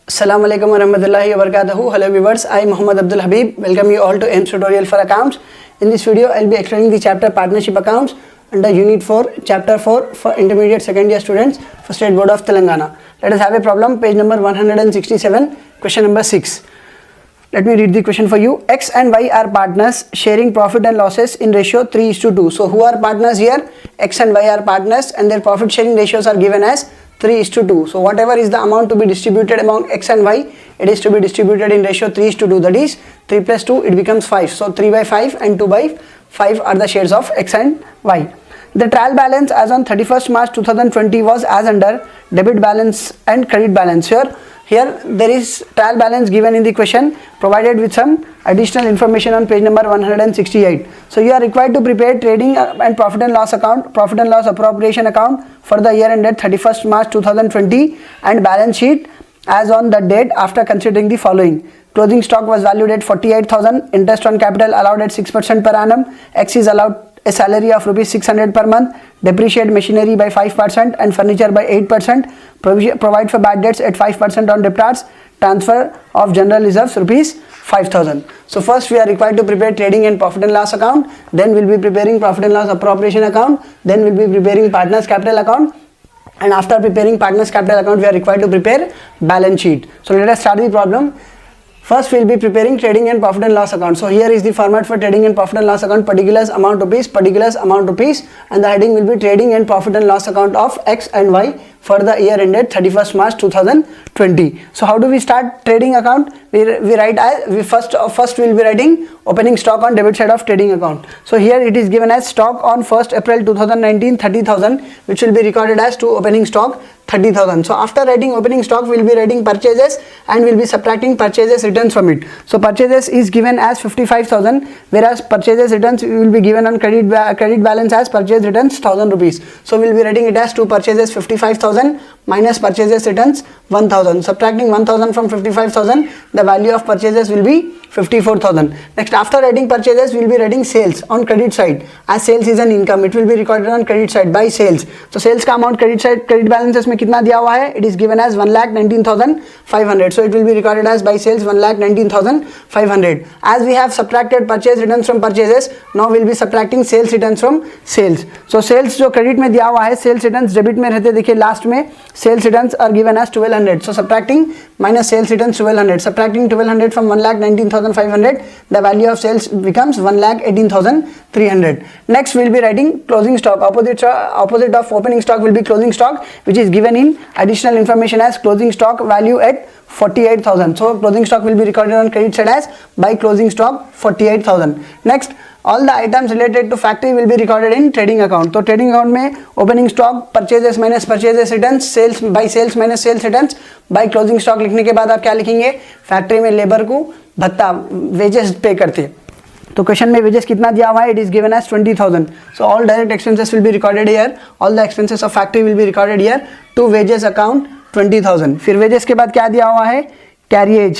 Assalamu alaikum warahmatullahi wabarakatuh. Hello viewers, I am Muhammad Abdul Habib. Welcome you all to AIMS tutorial for accounts. In this video, I will be explaining the chapter partnership accounts under Unit 4, Chapter 4 for intermediate second year students for State Board of Telangana. Let us have a problem, page number 167, question number 6. Let me read the question for you. X and Y are partners sharing profit and losses in ratio 3:2. So who are partners here? X and Y are partners and their profit sharing ratios are given as 3:2. So whatever is the amount to be distributed among X and Y, it is to be distributed in ratio 3:2. That is 3 plus 2, it becomes 5. So 3 by 5 and 2 by 5 are the shares of X and Y. The trial balance as on 31st March 2020 was as under debit balance and credit balance. Here there is trial balance given in the question, provided with some additional information on page number 168. So you are required to prepare trading and profit and loss account, profit and loss appropriation account for the year ended 31st March 2020 and balance sheet as on the date after considering the following. Closing stock was valued at 48,000, interest on capital allowed at 6% per annum, X is allowed a salary of rupees 600 per month, depreciate machinery by 5% and furniture by 8%, provide for bad debts at 5% on debtors, transfer of general reserves rupees 5,000. So first we are required to prepare trading and profit and loss account, then we will be preparing profit and loss appropriation account, then we will be preparing partners capital account, and after preparing partners capital account we are required to prepare balance sheet. So let us start the problem. First we will be preparing trading and profit and loss account. So here is the format for trading and profit and loss account, particulars amount rupees, particulars amount rupees, and the heading will be trading and profit and loss account of X and Y for the year ended 31st March 2020. So how do we start trading account? First we will be writing opening stock on debit side of trading account. So here it is given as stock on 1st April 2019 30,000, which will be recorded as to opening stock 30,000. So after writing opening stock, we will be writing purchases and we will be subtracting purchases returns from it. So purchases is given as 55,000, whereas purchases returns will be given on credit balance as purchase returns 1,000 rupees. So we will be writing it as to purchases 55,000 minus purchases returns 1,000. Subtracting 1,000 from 55,000, the value of purchases will be 54,000. Next, after writing purchases, we will be writing sales on credit side. As sales is an income, it will be recorded on credit side by sales. So sales का amount credit side, credit balances में कितना दिया हुआ है? It is given as 1,19,500. So it will be recorded as by sales 1,19,500. As we have subtracted purchase returns from purchases, now we will be subtracting sales returns from sales. So sales जो credit में दिया हुआ है, sales returns debit में रहते, देखिए last में sales returns are given as 1,200. So subtracting minus sales returns 1,200. Subtracting 1,200 from 1,19,500, the value of sales becomes 1,18,300. Next we will be writing closing stock. Opposite of opening stock will be closing stock, which is given in additional information as closing stock value at 48,000. So closing stock will be recorded on credit side as by closing stock 48,000. Next, all the items related to factory will be recorded in trading account. तो trading account में opening stock, purchases minus purchases returns, sales by sales minus sales returns, by closing stock लिखने के बाद आप क्या लिखेंगे? Factory में labour को भत्ता वेजेस पे करते, तो क्वेश्चन में वेजेस कितना दिया हुआ है? It is given as 20,000. So all direct expenses will be recorded here, all the expenses of factory will be recorded here to wages account 20,000. फिर वेजेस के बाद क्या दिया हुआ है? कैरिएज.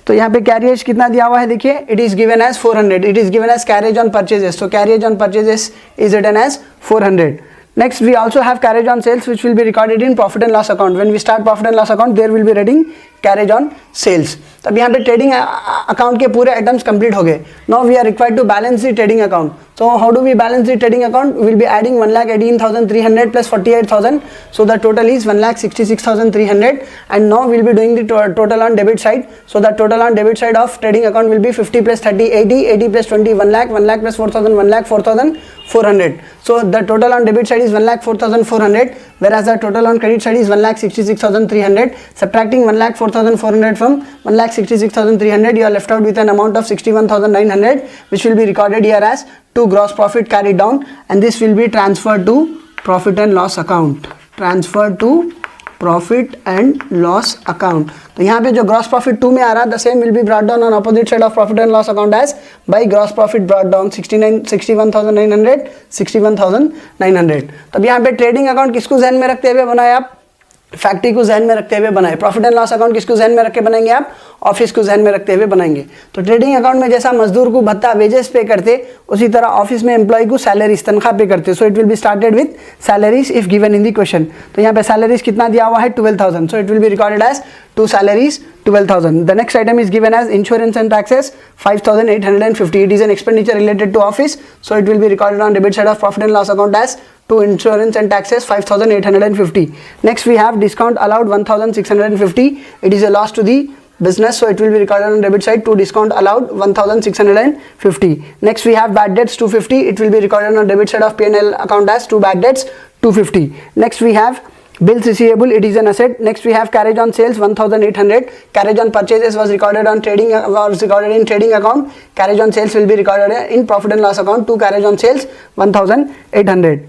तो यहाँ पे कैरिएज कितना दिया हुआ है? देखिए it is given as 400. It is given as carriage on purchases. So carriage on purchases is written as 400. Next, we also have carriage on sales, which will be recorded in profit and loss account. When we start profit and loss account, there will be writing carriage on sales. तब यहाँ पे trading account के पूरे items complete हो गए. Now we are required to balance the trading account. So how do we balance the trading account? We will be adding 1,18,300 plus 48,000. So the total is 1,66,300. And now we will be doing the total on debit side. So the total on debit side of trading account will be 50 plus 30, 80, 80 plus 20, 1 lakh, 1 lakh plus 4,000, 1 lakh 4,400. So the total on debit side is 1 lakh 4,400, whereas the total on credit side is 1,66,300. Subtracting 1 lakh 4,400 from 1,66,300, you are left out with an amount of 61,900, which will be recorded here as to gross profit carried down, and this will be transferred to profit and loss account. Transferred to profit and loss account. तो यहाँ पे जो gross profit 2 में आ रहा, the same will be brought down on opposite side of profit and loss account as by gross profit brought down 61,900, 61,900. तब यहाँ पे trading account किसको ध्यान में रखते हुए बनाए आप? फैक्ट्री को ध्यान में रखते हुए बनाए। प्रॉफिट एंड लॉस अकाउंट किसको ध्यान में रख के बनाएंगे आप? ऑफिस को ध्यान में रखते हुए बनाएंगे। तो ट्रेडिंग अकाउंट में जैसा मजदूर को भत्ता वेजेस पे करते, उसी तरह ऑफिस में एम्प्लॉय को सैलरीज तनख्वाह पे करते। So it will be started with salaries if given in the question. तो यहाँ पे सैलरीज कितना दिया हुआ है? 12,000। So it will be recorded as 2 salaries 12,000. The next item is given as insurance and taxes 5,850. It is an expenditure related to office, so it will be recorded on debit side of profit and loss account as to insurance and taxes 5,850. Next we have discount allowed 1,650. It is a loss to the business, so it will be recorded on debit side to discount allowed 1,650. Next we have bad debts 250. It will be recorded on debit side of P&L account as to bad debts 250. Next we have bills receivable, it is an asset. Next we have carriage on sales 1,800. Carriage on purchases was recorded in trading account. Carriage on sales will be recorded in profit and loss account to carriage on sales 1,800.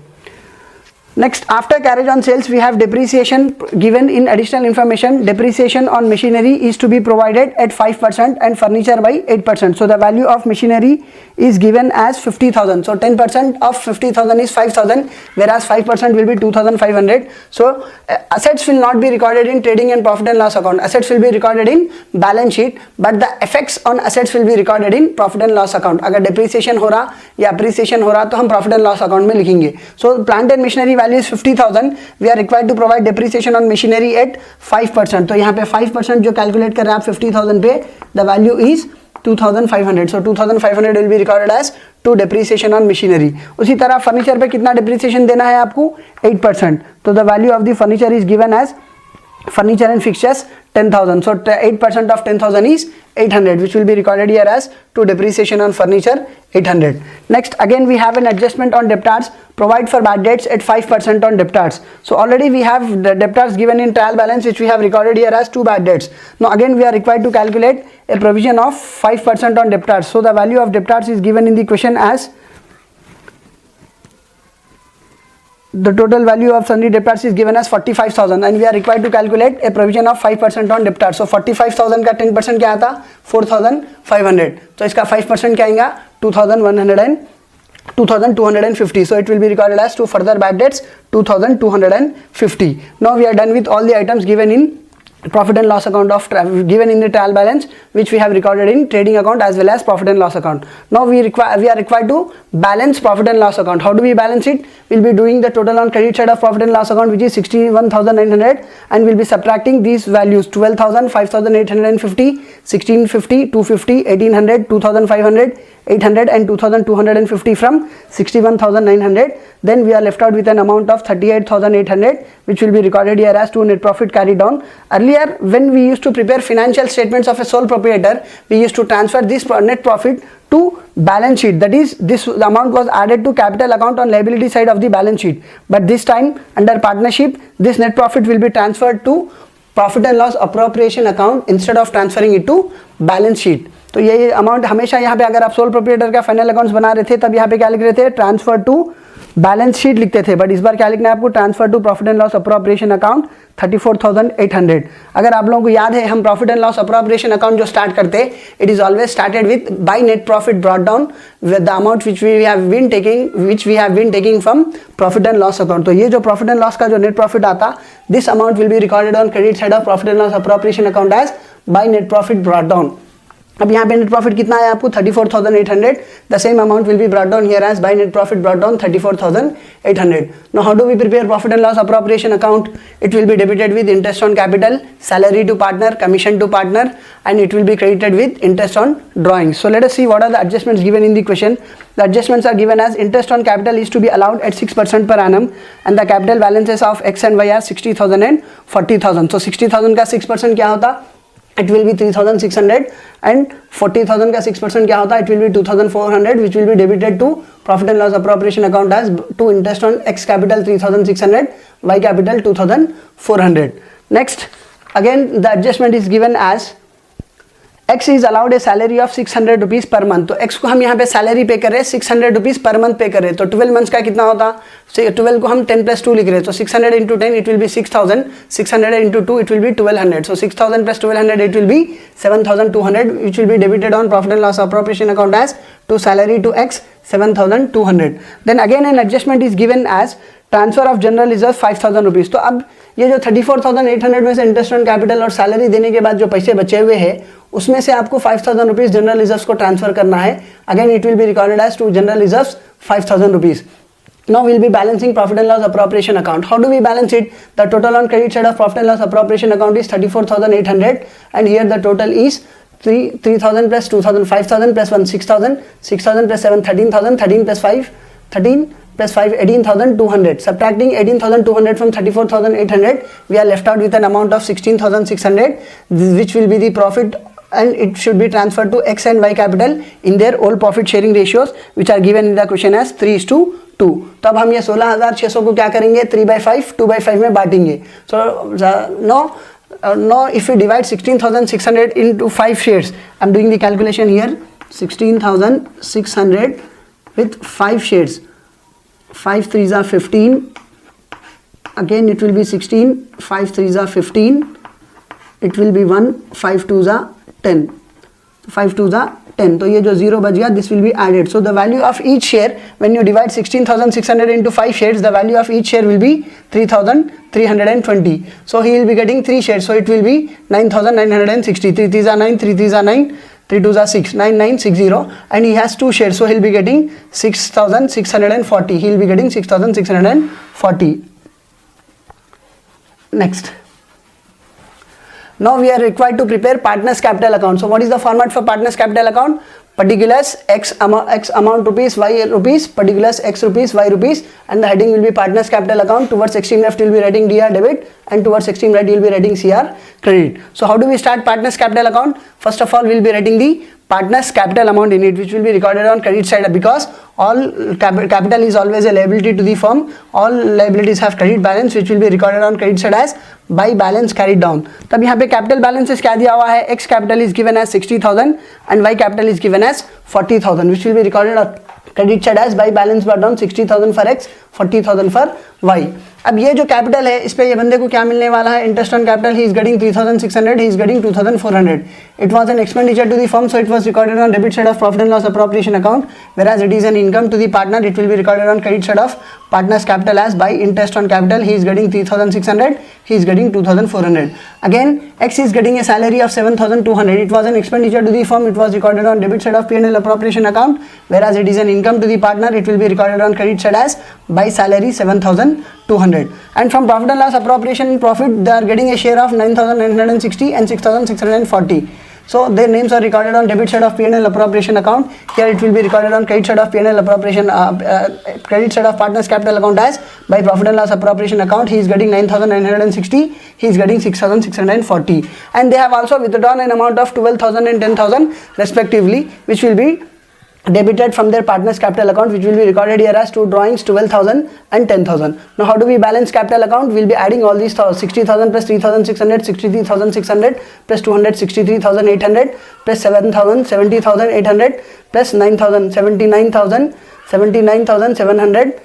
Next, after carriage on sales, we have depreciation given in additional information. Depreciation on machinery is to be provided at 5% and furniture by 8%. So the value of machinery is given as 50,000. So 10% of 50,000 is 5,000, whereas 5% will be 2,500. So assets will not be recorded in trading and profit and loss account. Assets will be recorded in balance sheet, but the effects on assets will be recorded in profit and loss account. अगर depreciation हो रहा या appreciation हो रहा तो हम profit and loss account में लिखेंगे. So plant and machinery value is 50,000. We are required to provide depreciation on machinery at 5%. तो यहाँ पे 5% जो calculate कर रहे हैं आप 50,000 पे, the value is 2,500. So 2,500 will be recorded as to depreciation on machinery. उसी तरह furniture पे कितना depreciation देना है आपको? 8%. तो the value of the furniture is given as furniture and fixtures 10,000. So 8% of 10,000 is 800, which will be recorded here as to depreciation on furniture 800. Next, again we have an adjustment on debtors. Provide for bad debts at 5% on debtors. So already we have the debtors given in trial balance, which we have recorded here as 2 bad debts. Now again we are required to calculate a provision of 5% on debtors. So the value of debtors is given in the question as the total value of sundry debtors is given as 45,000 and we are required to calculate a provision of 5% on debtors. So 45,000 का 10% क्या आता? 4,500. तो इसका 5% क्या आएगा? 2,250. So it will be recorded as to further bad debts 2,250. Now we are done with all the items given in profit and loss account of given in the trial balance, which we have recorded in trading account as well as profit and loss account. Now we are required to balance profit and loss account. How do we balance it? We'll be doing the total on credit side of profit and loss account, which is 61,900, and we'll be subtracting these values: 12,000, 5,850, 1,650, 250, 1,800, 2,500, 800 and 2,250 from 61,900. Then we are left out with an amount of 38,800, which will be recorded here as to net profit carried down. Earlier, when we used to prepare financial statements of a sole proprietor, we used to transfer this net profit to balance sheet. That is, this amount was added to capital account on liability side of the balance sheet. But this time, under partnership, this net profit will be transferred to profit and loss appropriation account instead of transferring it to balance sheet. तो ये amount हमेशा यहाँ पे अगर आप soul proprietor का final accounts बना रहे थे तब यहाँ पे क्या लिख रहे थे? ट्रांसफर टू बैलेंस शीट लिखते थे, बट इस बार क्या लिखना है आपको? Transfer to profit and loss appropriation account 34,800. अगर आप लोगों को याद है, हम profit and loss appropriation account जो स्टार्ट करते हैं, it is always started with by net profit brought down with the amount which we have been taking from profit and loss account. तो ये जो प्रॉफिट एंड लॉस का जो net profit आता, this amount will be recorded on credit side of profit and loss appropriation account as by net profit brought down. अब यहाँ पे net profit कितना है आपको? 34,800. The same amount will be brought down here as by net profit brought down 34,800. Now how do we prepare profit and loss appropriation account? It will be debited with interest on capital, salary to partner, commission to partner, and it will be credited with interest on drawings. So let us see what are the adjustments given in the question. The adjustments are given as interest on capital is to be allowed at 6% per annum and the capital balances of X and Y are 60,000 and 40,000. So 60,000 का 6% क्या होता? It will be 3,600 and 40,000 का 6% क्या होता? It will be 2,400, which will be debited to profit and loss appropriation account as to interest on X capital 3,600, Y capital 2,400. Next, again the adjustment is given as X is allowed a salary of 600 rupees per month. तो X को हम यहाँ पे salary पे कर रहे हैं 600 rupees per month पे कर रहे हैं. तो 12 मंथ्स का कितना होता? 12 को हम 10+2 लिख रहे हैं. तो 600 into 10 it will be 6,000. 600 into 2 it will be 1,200. So 6,000 plus 1,200 it will be 7,200, which will be debited on profit and loss appropriation account as to salary to X 7,200. Then again an adjustment is given as transfer of general reserve 5,000 rupees. तो अब ये जो 34,800 में से interest on capital और salary देने के बाद जो पैसे बचे हुए हैं उसमें से आपको 5,000 रुपीज जनरल रिजर्व्स को ट्रांसफर करना है. Again it will be recorded as to general reserves 5,000 rupees. Now we'll be balancing profit and loss appropriation account. How do we balance it? The total on credit side of profit and loss appropriation account is 34,800 and here the total is 3,000 plus 2,000, 5,000 plus 1, 6,000, 6,000 plus 7, 13,000, 13 plus 5, 13 plus 5, 18,200. Subtracting 18,200 from 34,800, we are left out with an amount of 16,600, which will be the profit, and it should be transferred to X and Y capital in their old profit sharing ratios, which are given in the question as 3:2. तब हम ये 16,600 को क्या करेंगे, 3/5 2/5 में बांटेंगे. So now if we divide 16,600 into 5 shares, I'm doing the calculation here. 16,600 with 5 shares, 5 3s are 15, again it will be 16, 5 3s are 15, it will be 1, 5 2s are 10, 5 2s are 10. तो ये जो 0 बच गया, this will be added. So the value of each share, when you divide 16,600 into 5 shares, the value of each share will be 3,320. So he will be getting 3 shares, so it will be 9,960. 3 3s are 9, 3 3s are 9, 3 2s are 6, 9,960, and he has 2 shares, so he'll be getting 6,640. He'll be getting 6,640. Next. Now we are required to prepare partners capital account. So what is the format for partners capital account? Particulars X amount rupees, Y rupees, particulars X rupees, Y rupees, and the heading will be partners capital account. Towards extreme left you will be writing DR debit, and towards extreme right you will be writing CR credit. So how do we start partners capital account? First of all we will be writing the partners capital amount in it, which will be recorded on credit side, because all capital is always a liability to the firm. All liabilities have credit balance, which will be recorded on credit side as by balance carried down. तब यहाँ पे capital balances क्या दिया हुआ है? X capital is given as 60,000 and Y capital is given as 40,000, which will be recorded on credit side as by balance brought down 60,000 for X, 40,000 for Y. अब ये जो कैपिटल है, इस पे ये बंदे को क्या मिलने वाला है? Interest on capital, he is getting 3,600, he is getting 2,400. It was an expenditure to the firm, so it was recorded on debit side of profit and loss appropriation account, whereas it is an income to the partner, it will be recorded on credit side of partners capital as by interest on capital. He is getting 3,600, he is getting 2,400. Again X is getting a salary of 7,200. It was an expenditure to the firm, it was recorded on debit side of P&L appropriation account, whereas it is an income to the partner, it will be recorded on credit side as by salary 7,200. And from profit and loss appropriation profit, they are getting a share of 9,960 and 6,640. So their names are recorded on debit side of P&L appropriation account. Here it will be recorded on credit side of P&L appropriation, credit side of partners capital account as by profit and loss appropriation account. He is getting 9,960, he is getting 6,640, and they have also withdrawn an amount of 12,000 and 10,000 respectively, which will be debited from their partners capital account, which will be recorded here as two drawings, 12,000 and 10,000. Now how do we balance capital account? We'll be adding all these 60,000 plus 3,600, 63,600 plus 200, 63,800 plus 7,000, 70,800 plus 9,000, 79,000, 79,700,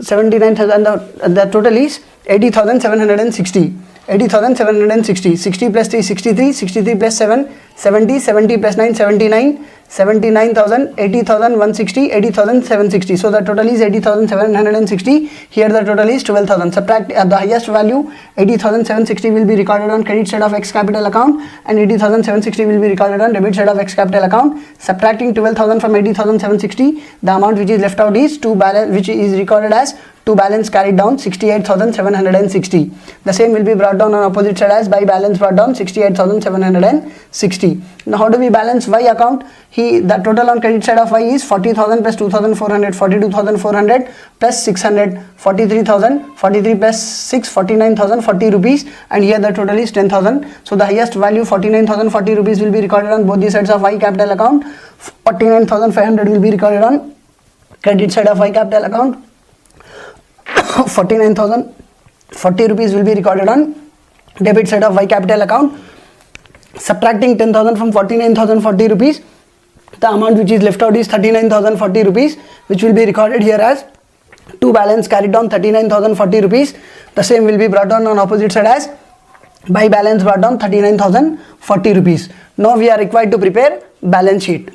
79,000. The total is 80,760. 80,760. 60 plus 3, 63, 63 plus 7, 70, 70 plus 9, 79, 79,000, 80,000, 160, 80,760. So the total is 80,760. Here the total is 12,000. Subtract the highest value, 80,760 will be recorded on credit side of X capital account, and 80,760 will be recorded on debit side of X capital account. Subtracting 12,000 from 80,760, the amount which is left out is to balance, which is recorded as to balance carried down 68,760. The same will be brought down on opposite side as by balance brought down 68,760. Now how do we balance Y account? The total on credit side of Y is 40,000 plus 2,400, 42,400 plus 600, 43,000, 43 plus 6, 49,040 rupees, and here the total is 10,000. So the highest value 49,040 rupees will be recorded on both the sides of Y capital account. 49,500 will be recorded on credit side of Y capital account. 49,040 rupees will be recorded on debit side of Y capital account. Subtracting 10,000 from 49,040 rupees, the amount which is left out is 39,040 rupees, which will be recorded here as to balance carried down 39,040 rupees. The same will be brought down on opposite side as by balance brought down 39,040 rupees. Now we are required to prepare balance sheet.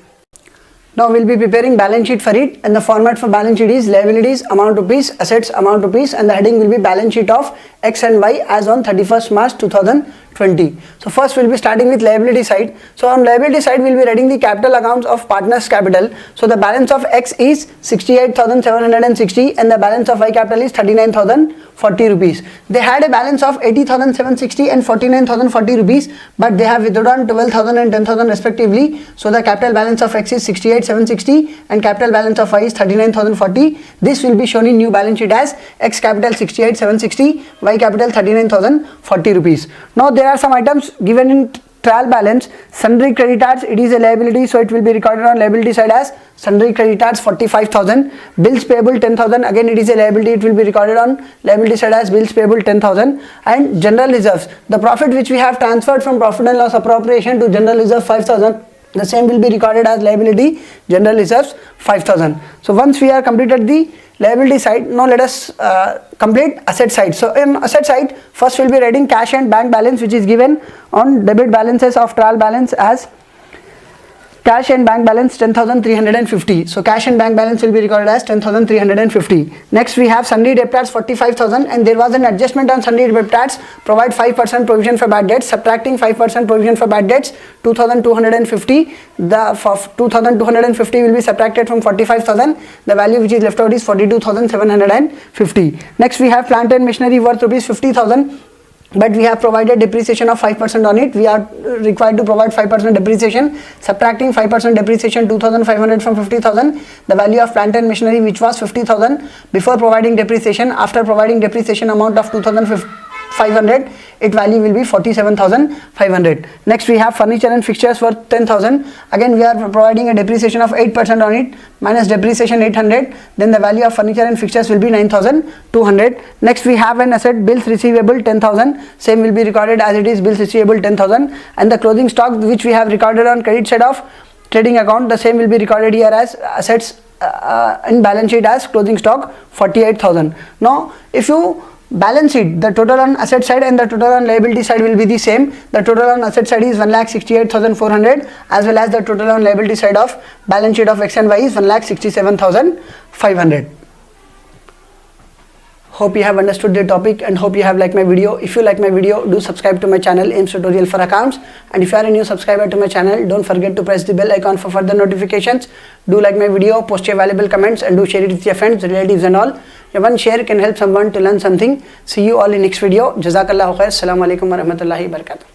Now we'll be preparing balance sheet for it, and the format for balance sheet is liabilities amount rupees, assets amount rupees, and the heading will be balance sheet of X and Y as on 31st March 2020. So first we'll be starting with liability side. So on liability side we'll be writing the capital accounts of partners capital. So the balance of X is 68,760 and the balance of Y capital is 39,040 rupees. They had a balance of 80,760 and 49,040 rupees, but they have withdrawn 12,000 and 10,000 respectively. So the capital balance of X is 68,760 and capital balance of Y is 39,040. This will be shown in new balance sheet as X capital 68,760, Y capital 39,040 rupees. Now there are some items given in trial balance. Sundry creditors, it is a liability, so it will be recorded on liability side as sundry creditors 45,000. Bills payable 10,000, again it is a liability, it will be recorded on liability side as bills payable 10,000. And general reserves, the profit which we have transferred from profit and loss appropriation to general reserve 5,000, the same will be recorded as liability, general reserves 5,000. So once we are completed the liability side, now let us complete asset side. So in asset side, first we'll be writing cash and bank balance, which is given on debit balances of trial balance as cash and bank balance 10,350. So cash and bank balance will be recorded as 10,350. Next we have sundry debtors 45,000, and there was an adjustment on sundry debtors. Provide 5% provision for bad debts. Subtracting 5% provision for bad debts, 2,250. The 2,250 will be subtracted from 45,000. The value which is left out is 42,750. Next we have plant and machinery worth rupees 50,000. But we have provided depreciation of 5% on it. We are required to provide 5% depreciation. Subtracting 5% depreciation, 2,500 from 50,000. The value of plant and machinery, which was 50,000 before providing depreciation. After providing depreciation amount of 2,500, its value will be 47,500. Next we have furniture and fixtures worth 10,000. Again we are providing a depreciation of 8% on it, minus depreciation 800. Then the value of furniture and fixtures will be 9,200. Next we have an asset bills receivable 10,000. Same will be recorded as it is bills receivable 10,000. And the closing stock which we have recorded on credit side of trading account, the same will be recorded here as assets in balance sheet as closing stock 48,000. Now if you balance sheet, the total on asset side and the total on liability side will be the same. The total on asset side is 1,68,400, as well as the total on liability side of balance sheet of X and Y is 1,67,500. Hope you have understood the topic and hope you have liked my video. If you like my video, do subscribe to my channel AIMS Tutorial for Accounts. And if you are a new subscriber to my channel, don't forget to press the bell icon for further notifications. Do like my video, post your valuable comments, and do share it with your friends, relatives and all. Your one share can help someone to learn something. See you all in next video. Jazakallahu khair. Assalamu alaikum wa rahmatullahi wa barakatuh.